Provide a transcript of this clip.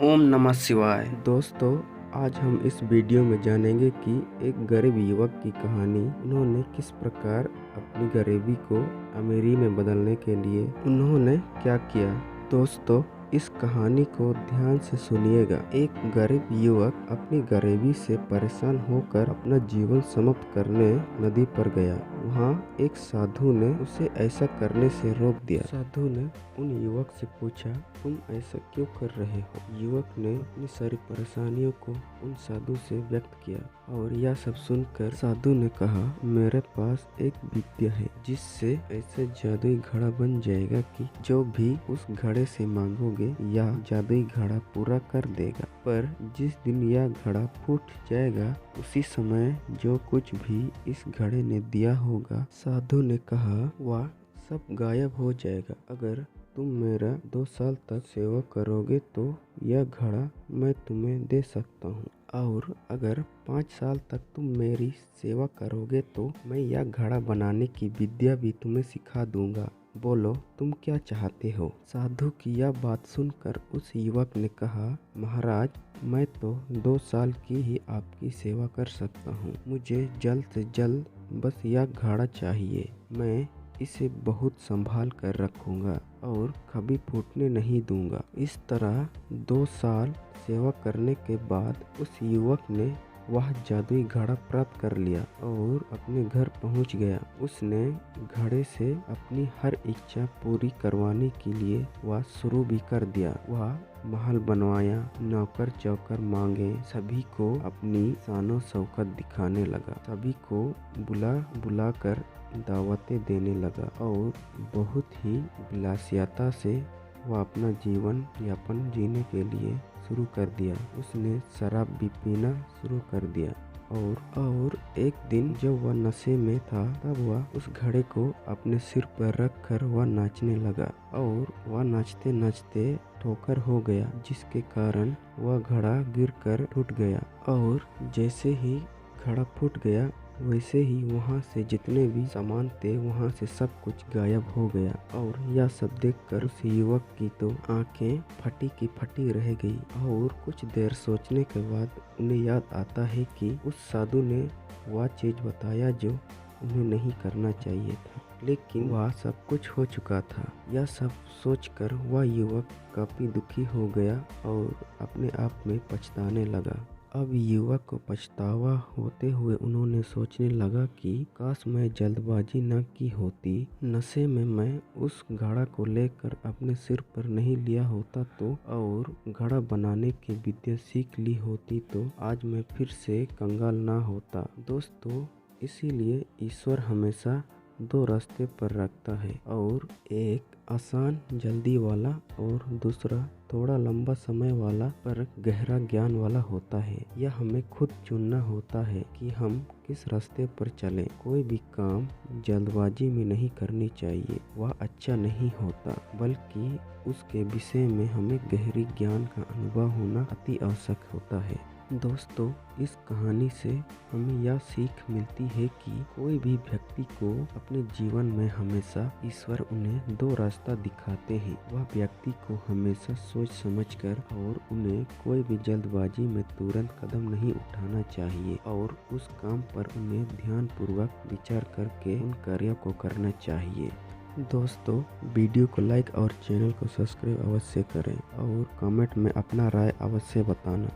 ओम नमः शिवाय। दोस्तों, आज हम इस वीडियो में जानेंगे कि एक गरीब युवक की कहानी। उन्होंने किस प्रकार अपनी गरीबी को अमीरी में बदलने के लिए उन्होंने क्या किया। दोस्तों, इस कहानी को ध्यान से सुनिएगा। एक गरीब युवक अपनी गरीबी से परेशान होकर अपना जीवन समाप्त करने नदी पर गया। वहाँ एक साधु ने उसे ऐसा करने से रोक दिया। साधु ने उन युवक से पूछा, तुम ऐसा क्यों कर रहे हो? युवक ने अपनी सारी परेशानियों को उन साधु से व्यक्त किया और यह सब सुनकर साधु ने कहा, मेरे पास एक विद्या है जिससे ऐसे जादुई घड़ा बन जाएगा कि जो भी उस घड़े से मांगोगे यह जादुई घड़ा पूरा कर देगा। पर जिस दिन यह घड़ा फूट जाएगा उसी समय जो कुछ भी इस घड़े ने दिया होगा, साधु ने कहा, वह सब गायब हो जाएगा। अगर तुम मेरा 2 साल तक सेवा करोगे तो यह घड़ा मैं तुम्हें दे सकता हूँ, और अगर 5 साल तक तुम मेरी सेवा करोगे तो मैं यह घड़ा बनाने की विद्या भी तुम्हें सिखा दूंगा। बोलो, तुम क्या चाहते हो? साधु की यह बात सुनकर उस युवक ने कहा, महाराज, मैं तो 2 साल की ही आपकी सेवा कर सकता हूँ। मुझे जल्द से जल्द बस यह घड़ा चाहिए। मैं इसे बहुत संभाल कर रखूंगा और कभी फूटने नहीं दूंगा। इस तरह 2 साल सेवा करने के बाद उस युवक ने वह जादुई घड़ा प्राप्त कर लिया और अपने घर पहुंच गया। उसने घड़े से अपनी हर इच्छा पूरी करवाने के लिए वह शुरू भी कर दिया। वह महल बनवाया, नौकर चौकर मांगे, सभी को अपनी शानो शौकत दिखाने लगा, सभी को बुला बुला कर दावतें देने लगा और बहुत ही विलासियता से वह अपना जीवन यापन जीने के लिए शुरू कर दिया। उसने शराब भी पीना शुरू कर दिया और एक दिन जब वह नशे में था तब वह उस घड़े को अपने सिर पर रख कर वह नाचने लगा और वह नाचते नाचते ठोकर हो गया, जिसके कारण वह घड़ा गिरकर टूट गया। और जैसे ही घड़ा फूट गया वैसे ही वहाँ से जितने भी सामान थे वहाँ से सब कुछ गायब हो गया। और यह सब देखकर उस युवक की तो आंखें फटी की फटी रह गई और कुछ देर सोचने के बाद उन्हें याद आता है कि उस साधु ने वह चीज़ बताया जो उन्हें नहीं करना चाहिए था, लेकिन वह सब कुछ हो चुका था। यह सब सोचकर वह युवक काफ़ी दुखी हो गया और अपने आप में पछताने लगा। अब युवक को पछतावा होते हुए उन्होंने सोचने लगा कि काश मैं जल्दबाजी न की होती। नशे में मैं उस घड़ा को लेकर अपने सिर पर नहीं लिया होता तो और घड़ा बनाने की विद्या सीख ली होती तो आज मैं फिर से कंगाल ना होता। दोस्तों, इसीलिए ईश्वर हमेशा 2 रास्ते पर रखता है, और एक आसान जल्दी वाला और दूसरा थोड़ा लंबा समय वाला पर गहरा ज्ञान वाला होता है। यह हमें खुद चुनना होता है कि हम किस रास्ते पर चलें। कोई भी काम जल्दबाजी में नहीं करनी चाहिए, वह अच्छा नहीं होता, बल्कि उसके विषय में हमें गहरी ज्ञान का अनुभव होना अति आवश्यक होता है। दोस्तों, इस कहानी से हमें यह सीख मिलती है कि कोई भी व्यक्ति को अपने जीवन में हमेशा ईश्वर उन्हें 2 रास्ता दिखाते हैं। वह व्यक्ति को हमेशा सोच समझकर और उन्हें कोई भी जल्दबाजी में तुरंत कदम नहीं उठाना चाहिए और उस काम पर उन्हें ध्यानपूर्वक विचार करके उन कार्यों को करना चाहिए। दोस्तों, वीडियो को लाइक और चैनल को सब्सक्राइब अवश्य करें और कमेंट में अपना राय अवश्य बताना।